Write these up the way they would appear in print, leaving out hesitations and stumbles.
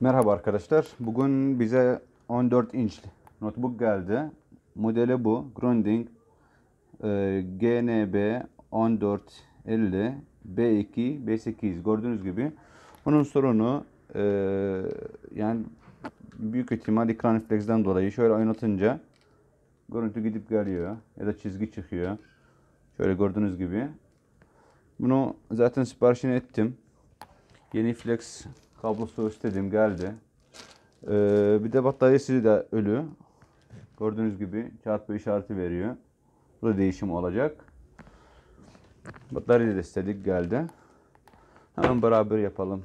Merhaba arkadaşlar. Bugün bize 14 inç notebook geldi. Modeli bu. Grundig GNB 1450 B2 B8. Gördüğünüz gibi. Bunun sorunu yani büyük ihtimal ekran refleksden dolayı şöyle oynatınca görüntü gidip geliyor ya da çizgi çıkıyor. Şöyle gördüğünüz gibi. Bunu zaten siparişini ettim. Yeni flex kablosu istedim, geldi. Bir de bataryası da ölü. Gördüğünüz gibi çarpı işareti veriyor. Bu da değişim olacak. Bataryayı da istedik, geldi. Hemen beraber yapalım.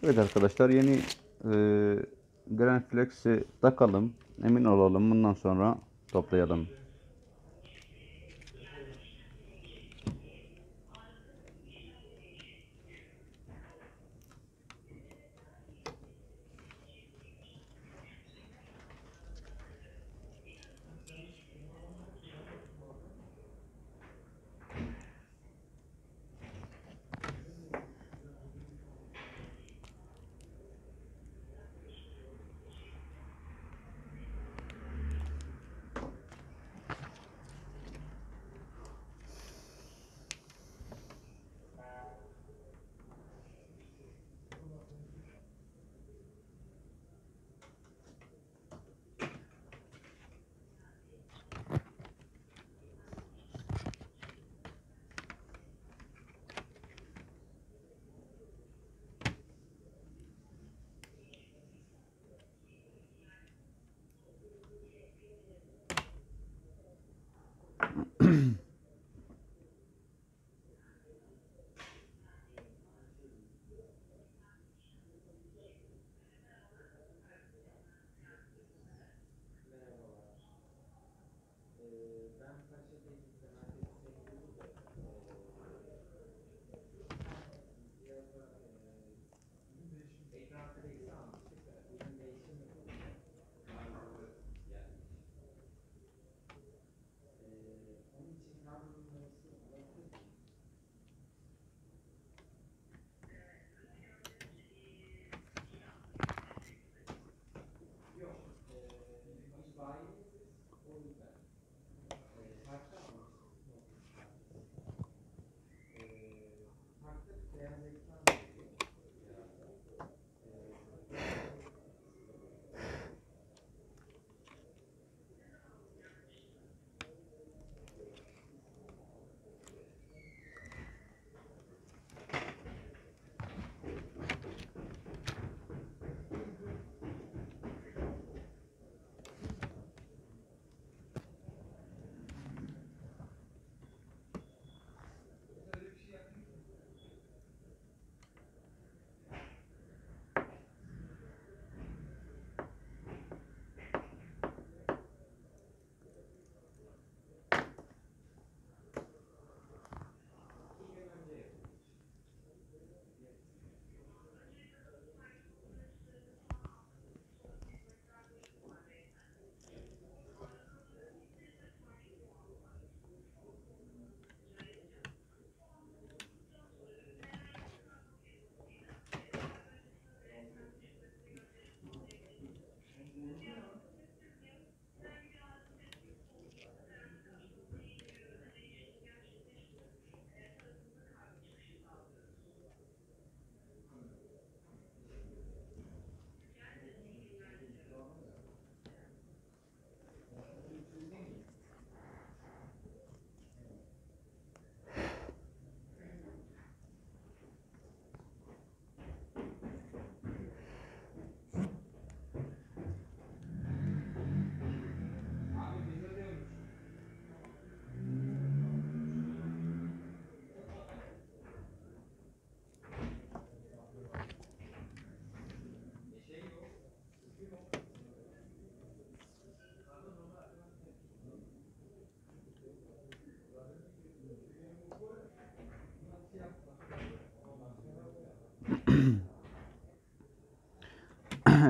Evet arkadaşlar, yeni Grand Flex'i takalım. Emin olalım. Bundan sonra toplayalım.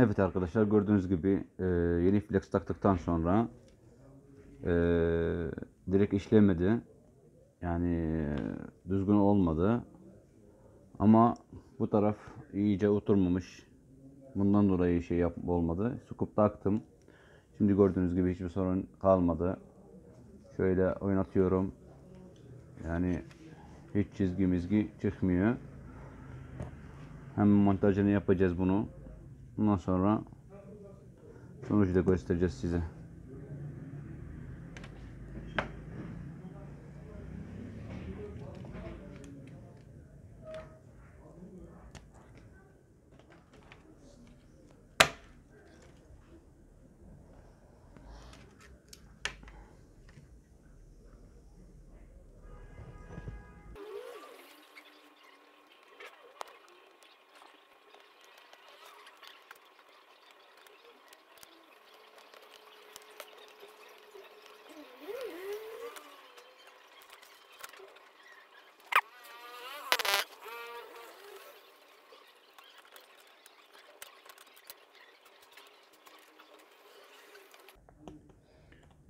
Evet arkadaşlar, gördüğünüz gibi yeni flex taktıktan sonra e, direkt işlemedi. Yani düzgün olmadı. Ama bu taraf iyice oturmamış. Bundan dolayı şey olmadı. Scoop taktım. Şimdi gördüğünüz gibi hiçbir sorun kalmadı. Şöyle oynatıyorum. Yani hiç çizgi mizgi çıkmıyor. Hemen montajını yapacağız bunu. Bundan sonra sonucu da göstereceğiz size.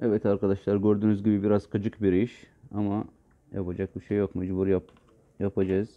Evet arkadaşlar, gördüğünüz gibi biraz gıcık bir iş ama yapacak bir şey yok, mecbur yapacağız.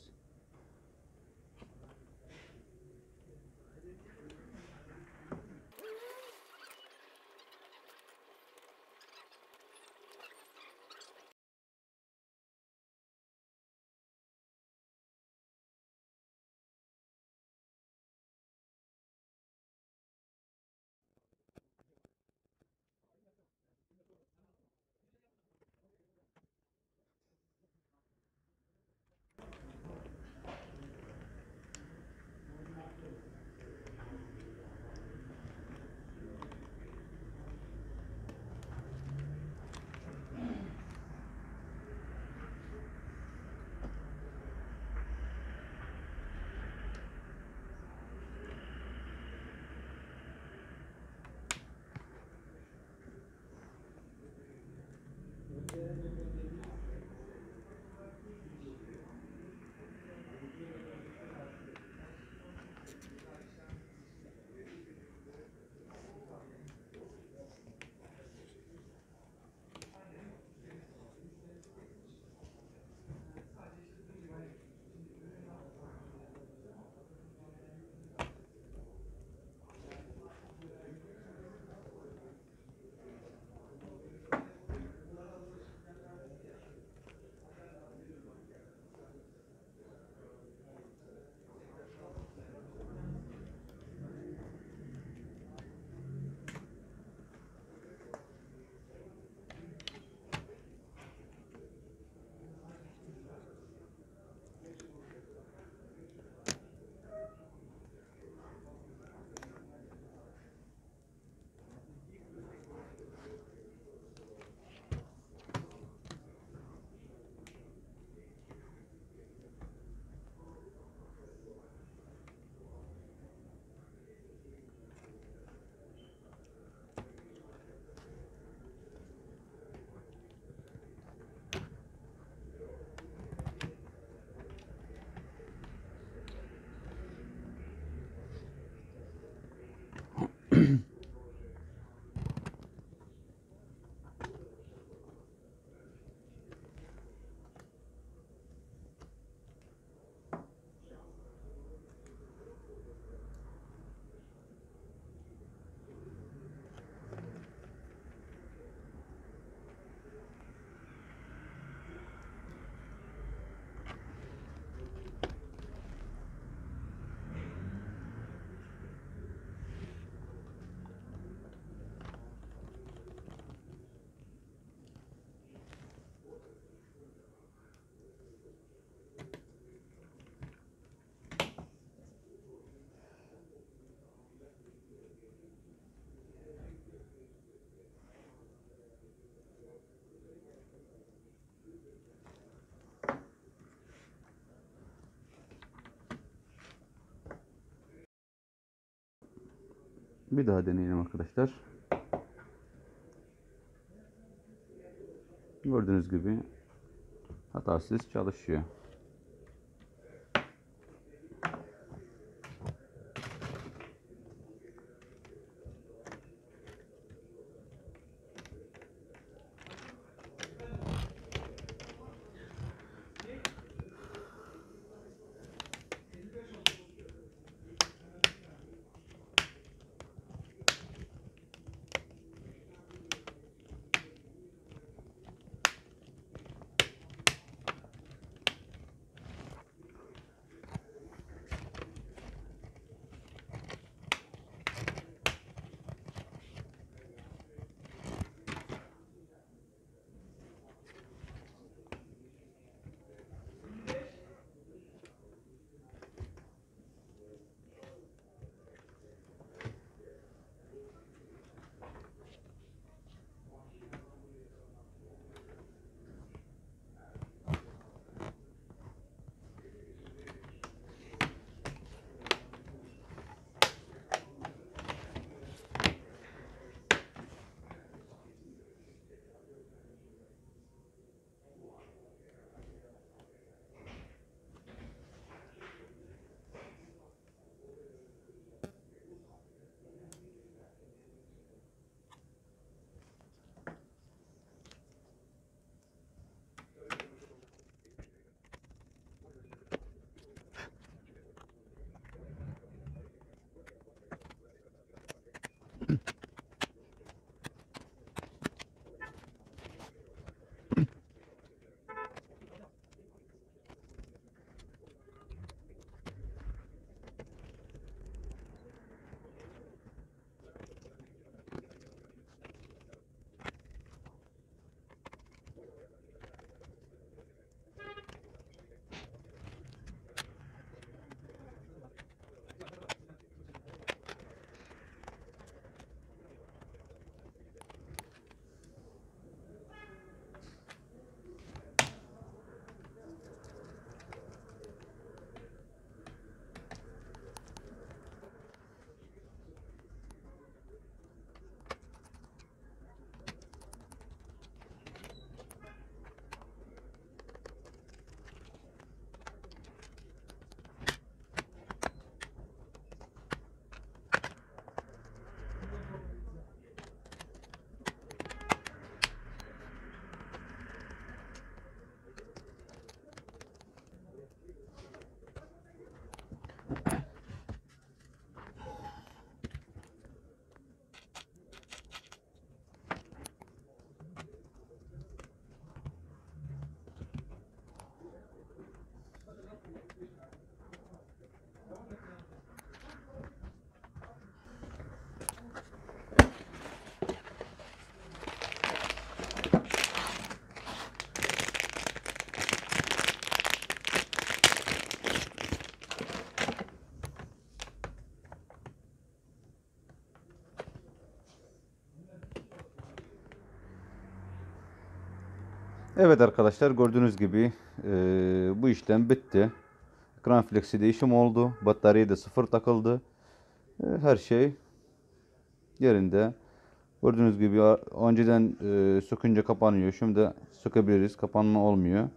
Bir daha deneyelim arkadaşlar. Gördüğünüz gibi hatasız çalışıyor. Evet arkadaşlar, gördüğünüz gibi bu işlem bitti. Ekran flexi değişim oldu. Batarya da sıfır takıldı. Her şey yerinde. Gördüğünüz gibi önceden sökünce kapanıyor. Şimdi sökebiliriz. Kapanma olmuyor.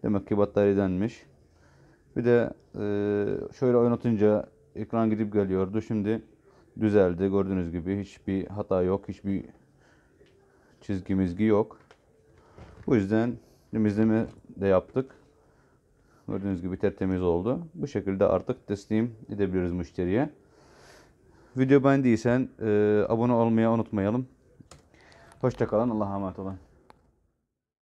Demek ki bataryadanmış. Bir de şöyle oynatınca ekran gidip geliyordu. Şimdi düzeldi. Gördüğünüz gibi hiçbir hata yok. Hiçbir çizgi yok. Bu yüzden temizleme de yaptık. Gördüğünüz gibi tertemiz oldu. Bu şekilde artık teslim edebiliriz müşteriye. Video beğendiysen abone olmayı unutmayalım. Hoşça kalın. Allah'a emanet olun.